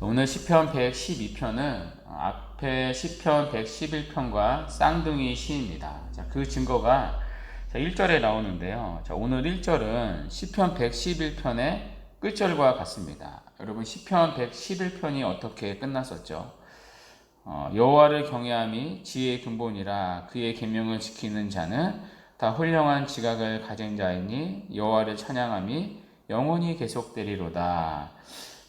오늘 시편 112편은 앞에 시편 111편과 쌍둥이 시입니다. 자, 그 증거가 1절에 나오는데요. 자, 오늘 1절은 시편 111편의 끝절과 같습니다. 여러분, 시편 111편이 어떻게 끝났었죠? 여호와를 경외함이 지혜의 근본이라 그의 계명을 지키는 자는 다 훌륭한 지각을 가진 자이니 여호와를 찬양함이 영원히 계속되리로다.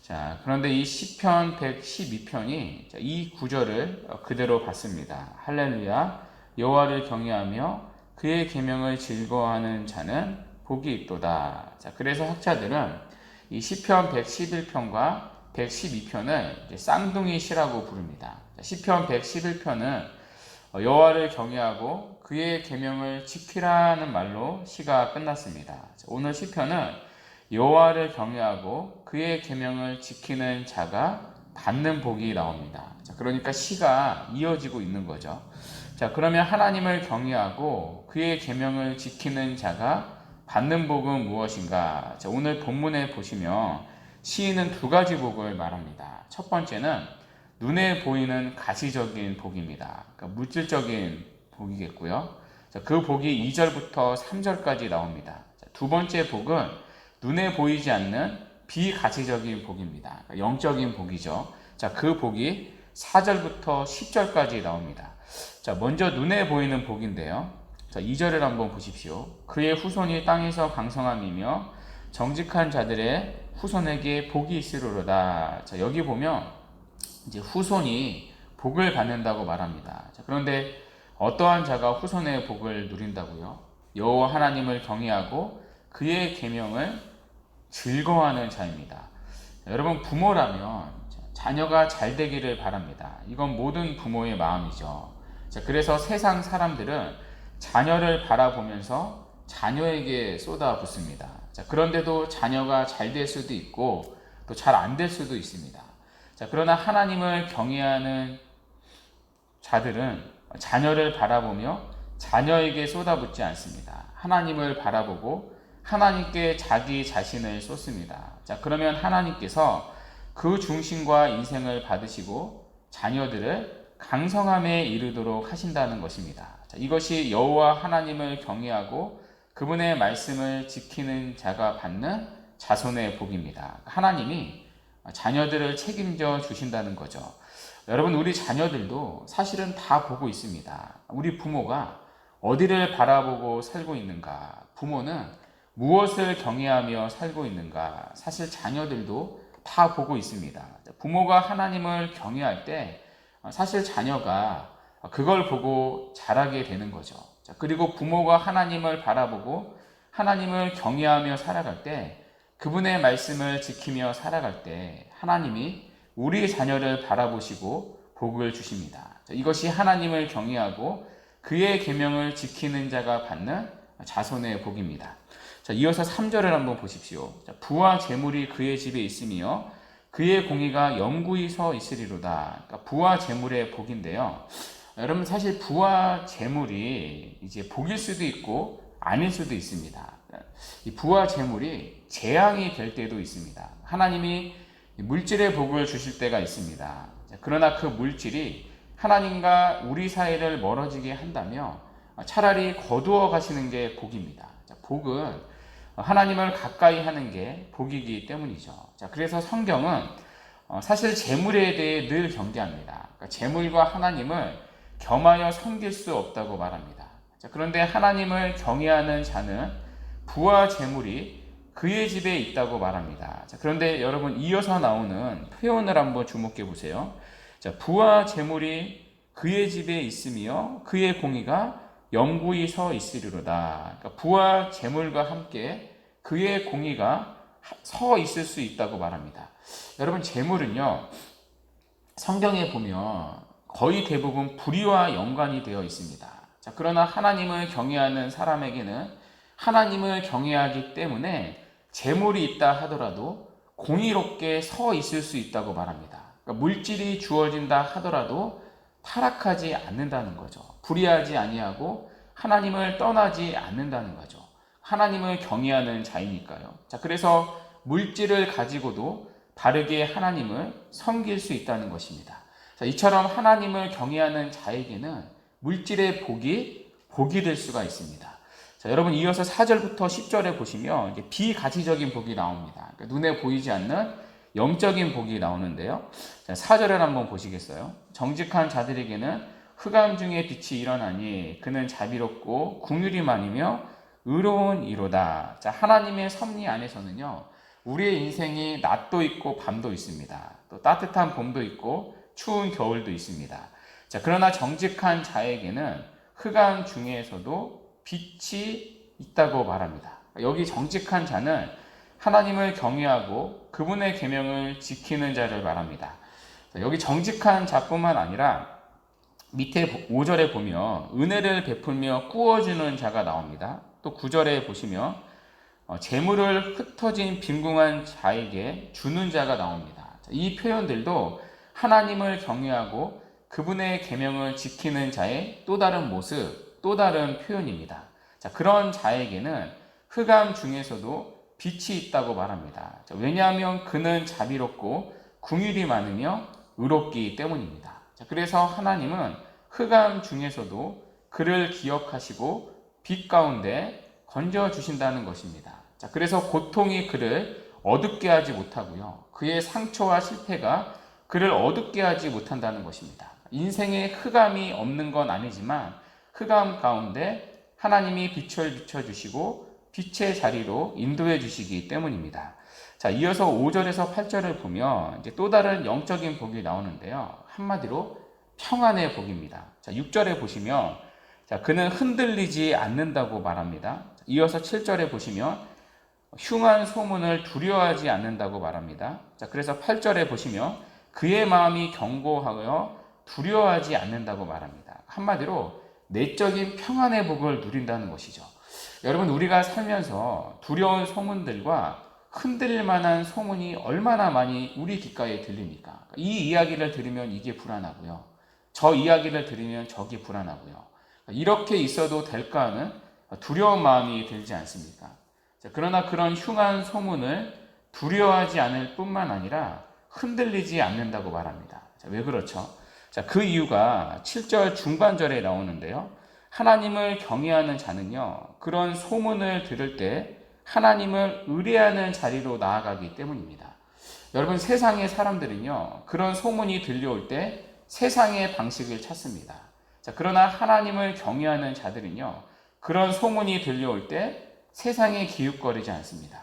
자, 그런데 이 시편 112편이 이 구절을 그대로 받습니다. 할렐루야, 여호와를 경외하며 그의 계명을 즐거워하는 자는 복이 있도다. 자, 그래서 학자들은 이 시편 111편과 112편을 쌍둥이 시라고 부릅니다. 시편 111편은 여호와를 경외하고 그의 계명을 지키라는 말로 시가 끝났습니다. 오늘 시편은 여호와를 경외하고 그의 계명을 지키는 자가 받는 복이 나옵니다. 그러니까 시가 이어지고 있는 거죠. 자, 그러면 하나님을 경외하고 그의 계명을 지키는 자가 받는 복은 무엇인가? 자, 오늘 본문에 보시면 시인은 두 가지 복을 말합니다. 첫 번째는 눈에 보이는 가시적인 복입니다. 그러니까 물질적인 복이겠고요. 자, 그 복이 2절부터 3절까지 나옵니다. 자, 두 번째 복은 눈에 보이지 않는 비가치적인 복입니다. 그러니까 영적인 복이죠. 자, 그 복이 4절부터 10절까지 나옵니다. 자, 먼저 눈에 보이는 복인데요. 자, 2절을 한번 보십시오. 그의 후손이 땅에서 강성함이며 정직한 자들의 후손에게 복이 있으리로다. 자, 여기 보면 이제 후손이 복을 받는다고 말합니다. 자, 그런데 어떠한 자가 후손의 복을 누린다고요? 여호와 하나님을 경외하고 그의 계명을 즐거워하는 자입니다. 여러분, 부모라면 자녀가 잘 되기를 바랍니다. 이건 모든 부모의 마음이죠. 자, 그래서 세상 사람들은 자녀를 바라보면서 자녀에게 쏟아붓습니다. 자, 그런데도 자녀가 잘 될 수도 있고 또 잘 안 될 수도 있습니다. 자, 그러나 하나님을 경외하는 자들은 자녀를 바라보며 자녀에게 쏟아붓지 않습니다. 하나님을 바라보고 하나님께 자기 자신을 쏟습니다. 자, 그러면 하나님께서 그 중심과 인생을 받으시고 자녀들을 강성함에 이르도록 하신다는 것입니다. 자, 이것이 여호와 하나님을 경외하고 그분의 말씀을 지키는 자가 받는 자손의 복입니다. 하나님이 자녀들을 책임져 주신다는 거죠. 여러분, 우리 자녀들도 사실은 다 보고 있습니다. 우리 부모가 어디를 바라보고 살고 있는가? 부모는 무엇을 경외하며 살고 있는가? 사실 자녀들도 다 보고 있습니다. 부모가 하나님을 경외할 때 사실 자녀가 그걸 보고 자라게 되는 거죠. 그리고 부모가 하나님을 바라보고 하나님을 경외하며 살아갈 때, 그분의 말씀을 지키며 살아갈 때 하나님이 우리 자녀를 바라보시고 복을 주십니다. 이것이 하나님을 경외하고 그의 계명을 지키는 자가 받는 자손의 복입니다. 자, 이어서 3절을 한번 보십시오. 자, 부와 재물이 그의 집에 있으며 그의 공의가 영구히 서 있으리로다. 그러니까 부와 재물의 복인데요. 여러분, 사실 부와 재물이 이제 복일 수도 있고 아닐 수도 있습니다. 이 부와 재물이 재앙이 될 때도 있습니다. 하나님이 물질의 복을 주실 때가 있습니다. 그러나 그 물질이 하나님과 우리 사이를 멀어지게 한다면 차라리 거두어 가시는 게 복입니다. 복은 하나님을 가까이 하는 게 복이기 때문이죠. 자, 그래서 성경은 사실 재물에 대해 늘 경계합니다. 그러니까 재물과 하나님을 겸하여 섬길 수 없다고 말합니다. 자, 그런데 하나님을 경외하는 자는 부와 재물이 그의 집에 있다고 말합니다. 자, 그런데 여러분, 이어서 나오는 표현을 한번 주목해 보세요. 자, 부와 재물이 그의 집에 있으며 그의 공의가 영구히 서 있으리로다. 그러니까 부와 재물과 함께 그의 공의가 서 있을 수 있다고 말합니다. 여러분, 재물은요, 성경에 보면 거의 대부분 불의와 연관이 되어 있습니다. 자, 그러나 하나님을 경외하는 사람에게는 하나님을 경외하기 때문에 재물이 있다 하더라도 공의롭게 서 있을 수 있다고 말합니다. 그러니까 물질이 주어진다 하더라도 타락하지 않는다는 거죠. 불의하지 아니하고 하나님을 떠나지 않는다는 거죠. 하나님을 경외하는 자이니까요. 자, 그래서 물질을 가지고도 바르게 하나님을 섬길 수 있다는 것입니다. 자, 이처럼 하나님을 경외하는 자에게는 물질의 복이 될 수가 있습니다. 자, 여러분 이어서 4절부터 10절에 보시면 이제 비가치적인 복이 나옵니다. 그러니까 눈에 보이지 않는 영적인 복이 나오는데요. 자, 4절을 한번 보시겠어요? 정직한 자들에게는 흑암 중에 빛이 일어나니 그는 자비롭고 긍휼이 많으며 의로운 이로다. 자, 하나님의 섭리 안에서는요, 우리의 인생이 낮도 있고 밤도 있습니다. 또 따뜻한 봄도 있고 추운 겨울도 있습니다. 자, 그러나 정직한 자에게는 흑암 중에서도 빛이 있다고 말합니다. 여기 정직한 자는 하나님을 경외하고 그분의 계명을 지키는 자를 말합니다. 자, 여기 정직한 자뿐만 아니라 밑에 5절에 보면 은혜를 베풀며 꾸어주는 자가 나옵니다. 또 9절에 보시면 재물을 흩어진 빈궁한 자에게 주는 자가 나옵니다. 이 표현들도 하나님을 경외하고 그분의 계명을 지키는 자의 또 다른 모습, 또 다른 표현입니다. 자, 그런 자에게는 흑암 중에서도 빛이 있다고 말합니다. 자, 왜냐하면 그는 자비롭고 긍휼이 많으며 의롭기 때문입니다. 자, 그래서 하나님은 흑암 중에서도 그를 기억하시고 빛 가운데 건져주신다는 것입니다. 자, 그래서 고통이 그를 어둡게 하지 못하고요. 그의 상처와 실패가 그를 어둡게 하지 못한다는 것입니다. 인생에 흑암이 없는 건 아니지만 흑암 가운데 하나님이 빛을 비춰주시고 빛의 자리로 인도해 주시기 때문입니다. 자, 이어서 5절에서 8절을 보면 이제 또 다른 영적인 복이 나오는데요. 한마디로 평안의 복입니다. 자, 6절에 보시면 자, 그는 흔들리지 않는다고 말합니다. 이어서 7절에 보시면 흉한 소문을 두려워하지 않는다고 말합니다. 자, 그래서 8절에 보시면 그의 마음이 견고하여 두려워하지 않는다고 말합니다. 한마디로 내적인 평안의 복을 누린다는 것이죠. 여러분, 우리가 살면서 두려운 소문들과 흔들릴 만한 소문이 얼마나 많이 우리 귓가에 들립니까? 이 이야기를 들으면 이게 불안하고요. 저 이야기를 들으면 저게 불안하고요. 이렇게 있어도 될까 하는 두려운 마음이 들지 않습니까? 자, 그러나 그런 흉한 소문을 두려워하지 않을 뿐만 아니라 흔들리지 않는다고 말합니다. 자, 왜 그렇죠? 자, 그 이유가 7절 중반절에 나오는데요. 하나님을 경외하는 자는요, 그런 소문을 들을 때 하나님을 의뢰하는 자리로 나아가기 때문입니다. 여러분, 세상의 사람들은요, 그런 소문이 들려올 때 세상의 방식을 찾습니다. 자, 그러나 하나님을 경외하는 자들은요, 그런 소문이 들려올 때 세상에 기웃거리지 않습니다.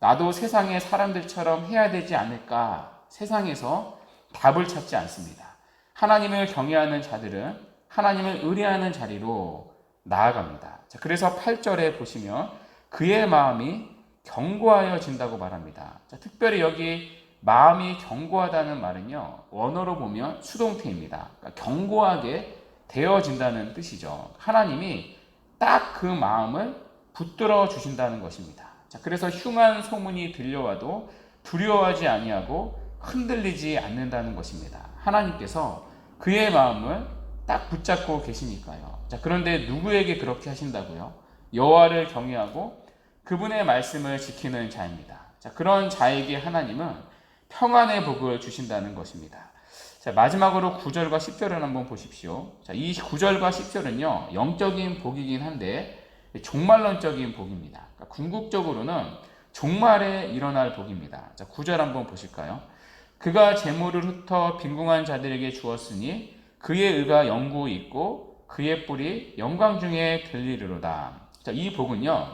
나도 세상의 사람들처럼 해야 되지 않을까, 세상에서 답을 찾지 않습니다. 하나님을 경외하는 자들은 하나님을 의뢰하는 자리로 나아갑니다. 자, 그래서 8절에 보시면 그의 마음이 견고하여진다고 말합니다. 자, 특별히 여기 마음이 견고하다는 말은요, 원어로 보면 수동태입니다. 그러니까 견고하게 되어진다는 뜻이죠. 하나님이 딱 그 마음을 붙들어 주신다는 것입니다. 자, 그래서 흉한 소문이 들려와도 두려워하지 아니하고 흔들리지 않는다는 것입니다. 하나님께서 그의 마음을 딱 붙잡고 계시니까요. 자, 그런데 누구에게 그렇게 하신다고요? 여호와를 경외하고 그분의 말씀을 지키는 자입니다. 자, 그런 자에게 하나님은 평안의 복을 주신다는 것입니다. 자, 마지막으로 9절과 10절을 한번 보십시오. 자, 이 9절과 10절은요, 영적인 복이긴 한데 종말론적인 복입니다. 그러니까 궁극적으로는 종말에 일어날 복입니다. 자, 9절 한번 보실까요? 그가 재물을 흩어 빈궁한 자들에게 주었으니 그의 의가 영구히 있고 그의 뿔이 영광 중에 들리리로다. 자, 이 복은요,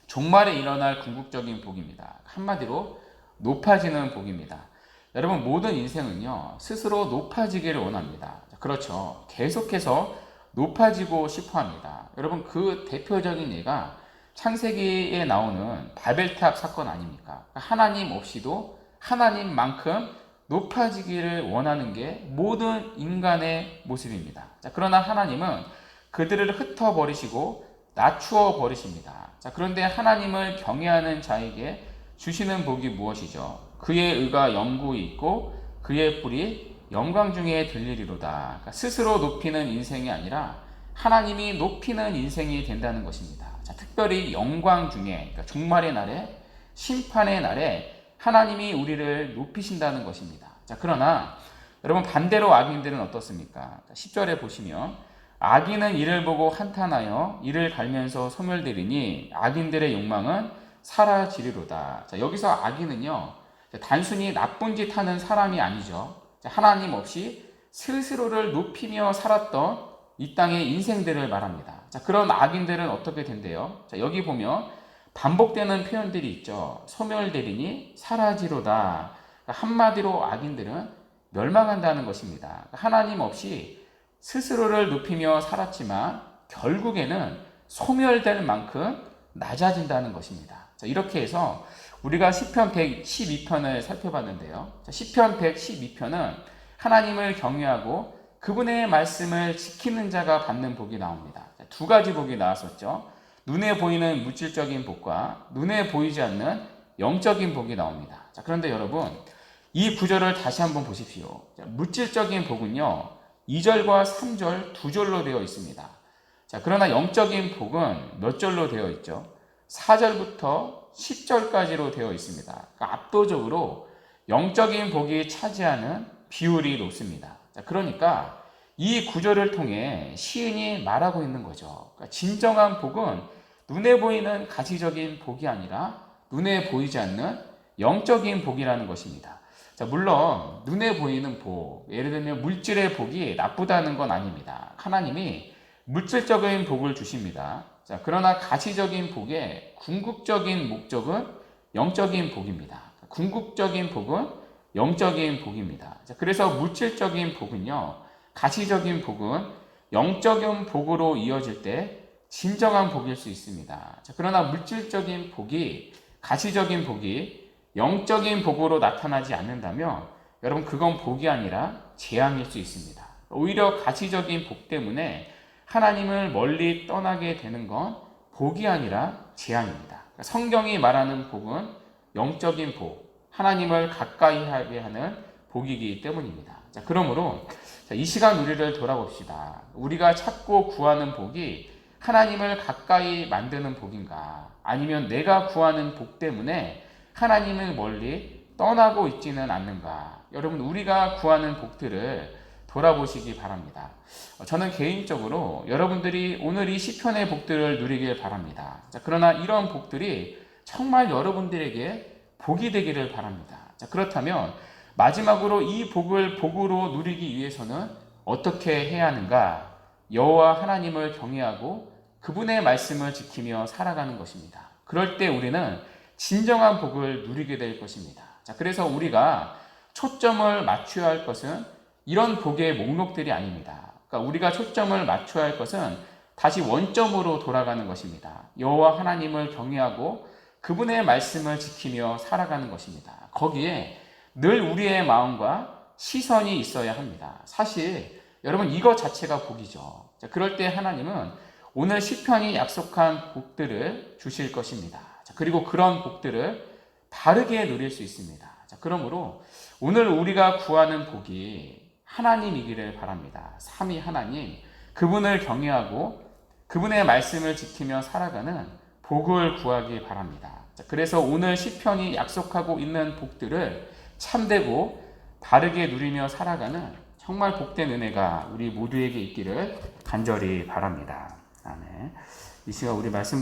종말에 일어날 궁극적인 복입니다. 한마디로 높아지는 복입니다. 여러분, 모든 인생은요, 스스로 높아지기를 원합니다. 그렇죠. 계속해서 높아지고 싶어 합니다. 여러분, 그 대표적인 예가 창세기에 나오는 바벨탑 사건 아닙니까? 하나님 없이도 하나님만큼 높아지기를 원하는 게 모든 인간의 모습입니다. 자, 그러나 하나님은 그들을 흩어버리시고 낮추어 버리십니다. 자, 그런데 하나님을 경외하는 자에게 주시는 복이 무엇이죠? 그의 의가 영구히 있고 그의 뿔이 영광 중에 들리리로다. 그러니까 스스로 높이는 인생이 아니라 하나님이 높이는 인생이 된다는 것입니다. 자, 특별히 영광 중에, 그러니까 종말의 날에, 심판의 날에 하나님이 우리를 높이신다는 것입니다. 자, 그러나 여러분 반대로 악인들은 어떻습니까? 10절에 보시면 악인은 이를 보고 한탄하여 이를 갈면서 소멸되리니 악인들의 욕망은 사라지리로다. 자, 여기서 악인은요, 단순히 나쁜 짓 하는 사람이 아니죠. 자, 하나님 없이 스스로를 높이며 살았던 이 땅의 인생들을 말합니다. 자, 그런 악인들은 어떻게 된대요? 자, 여기 보면 반복되는 표현들이 있죠. 소멸되리니 사라지로다. 한마디로 악인들은 멸망한다는 것입니다. 하나님 없이 스스로를 높이며 살았지만 결국에는 소멸될 만큼 낮아진다는 것입니다. 자, 이렇게 해서 우리가 시편 112편을 살펴봤는데요. 자, 시편 112편은 하나님을 경외하고 그분의 말씀을 지키는 자가 받는 복이 나옵니다. 자, 두 가지 복이 나왔었죠. 눈에 보이는 물질적인 복과 눈에 보이지 않는 영적인 복이 나옵니다. 자, 그런데 여러분, 이 구절을 다시 한번 보십시오. 자, 물질적인 복은요, 2절과 3절 두 절로 되어 있습니다. 자, 그러나 영적인 복은 몇 절로 되어 있죠? 4절부터 10절까지로 되어 있습니다. 그러니까 압도적으로 영적인 복이 차지하는 비율이 높습니다. 자, 그러니까 이 구절을 통해 시인이 말하고 있는 거죠. 그러니까 진정한 복은 눈에 보이는 가시적인 복이 아니라 눈에 보이지 않는 영적인 복이라는 것입니다. 자, 물론 눈에 보이는 복, 예를 들면 물질의 복이 나쁘다는 건 아닙니다. 하나님이 물질적인 복을 주십니다. 자, 그러나 가시적인 복의 궁극적인 목적은 영적인 복입니다. 궁극적인 복은 영적인 복입니다. 자, 그래서 물질적인 복은요, 가시적인 복은 영적인 복으로 이어질 때 진정한 복일 수 있습니다. 자, 그러나 물질적인 복이, 가시적인 복이 영적인 복으로 나타나지 않는다면 여러분 그건 복이 아니라 재앙일 수 있습니다. 오히려 가시적인 복 때문에 하나님을 멀리 떠나게 되는 건 복이 아니라 재앙입니다. 성경이 말하는 복은 영적인 복, 하나님을 가까이 하게 하는 복이기 때문입니다. 자, 그러므로 이 시간 우리를 돌아봅시다. 우리가 찾고 구하는 복이 하나님을 가까이 만드는 복인가? 아니면 내가 구하는 복 때문에 하나님을 멀리 떠나고 있지는 않는가? 여러분, 우리가 구하는 복들을 돌아보시기 바랍니다. 저는 개인적으로 여러분들이 오늘 이 시편의 복들을 누리길 바랍니다. 자, 그러나 이런 복들이 정말 여러분들에게 복이 되기를 바랍니다. 자, 그렇다면 마지막으로 이 복을 복으로 누리기 위해서는 어떻게 해야 하는가? 여호와 하나님을 경외하고 그분의 말씀을 지키며 살아가는 것입니다. 그럴 때 우리는 진정한 복을 누리게 될 것입니다. 자, 그래서 우리가 초점을 맞춰야 할 것은 이런 복의 목록들이 아닙니다. 그러니까 우리가 초점을 맞춰야 할 것은 다시 원점으로 돌아가는 것입니다. 여호와 하나님을 경외하고 그분의 말씀을 지키며 살아가는 것입니다. 거기에 늘 우리의 마음과 시선이 있어야 합니다. 사실 여러분 이거 자체가 복이죠. 자, 그럴 때 하나님은 오늘 시편이 약속한 복들을 주실 것입니다. 자, 그리고 그런 복들을 바르게 누릴 수 있습니다. 자, 그러므로 오늘 우리가 구하는 복이 하나님이기를 바랍니다. 삼위 하나님, 그분을 경외하고 그분의 말씀을 지키며 살아가는 복을 구하기 바랍니다. 자, 그래서 오늘 시편이 약속하고 있는 복들을 참되고 바르게 누리며 살아가는 정말 복된 은혜가 우리 모두에게 있기를 간절히 바랍니다. 아멘. 이 시간 우리 말씀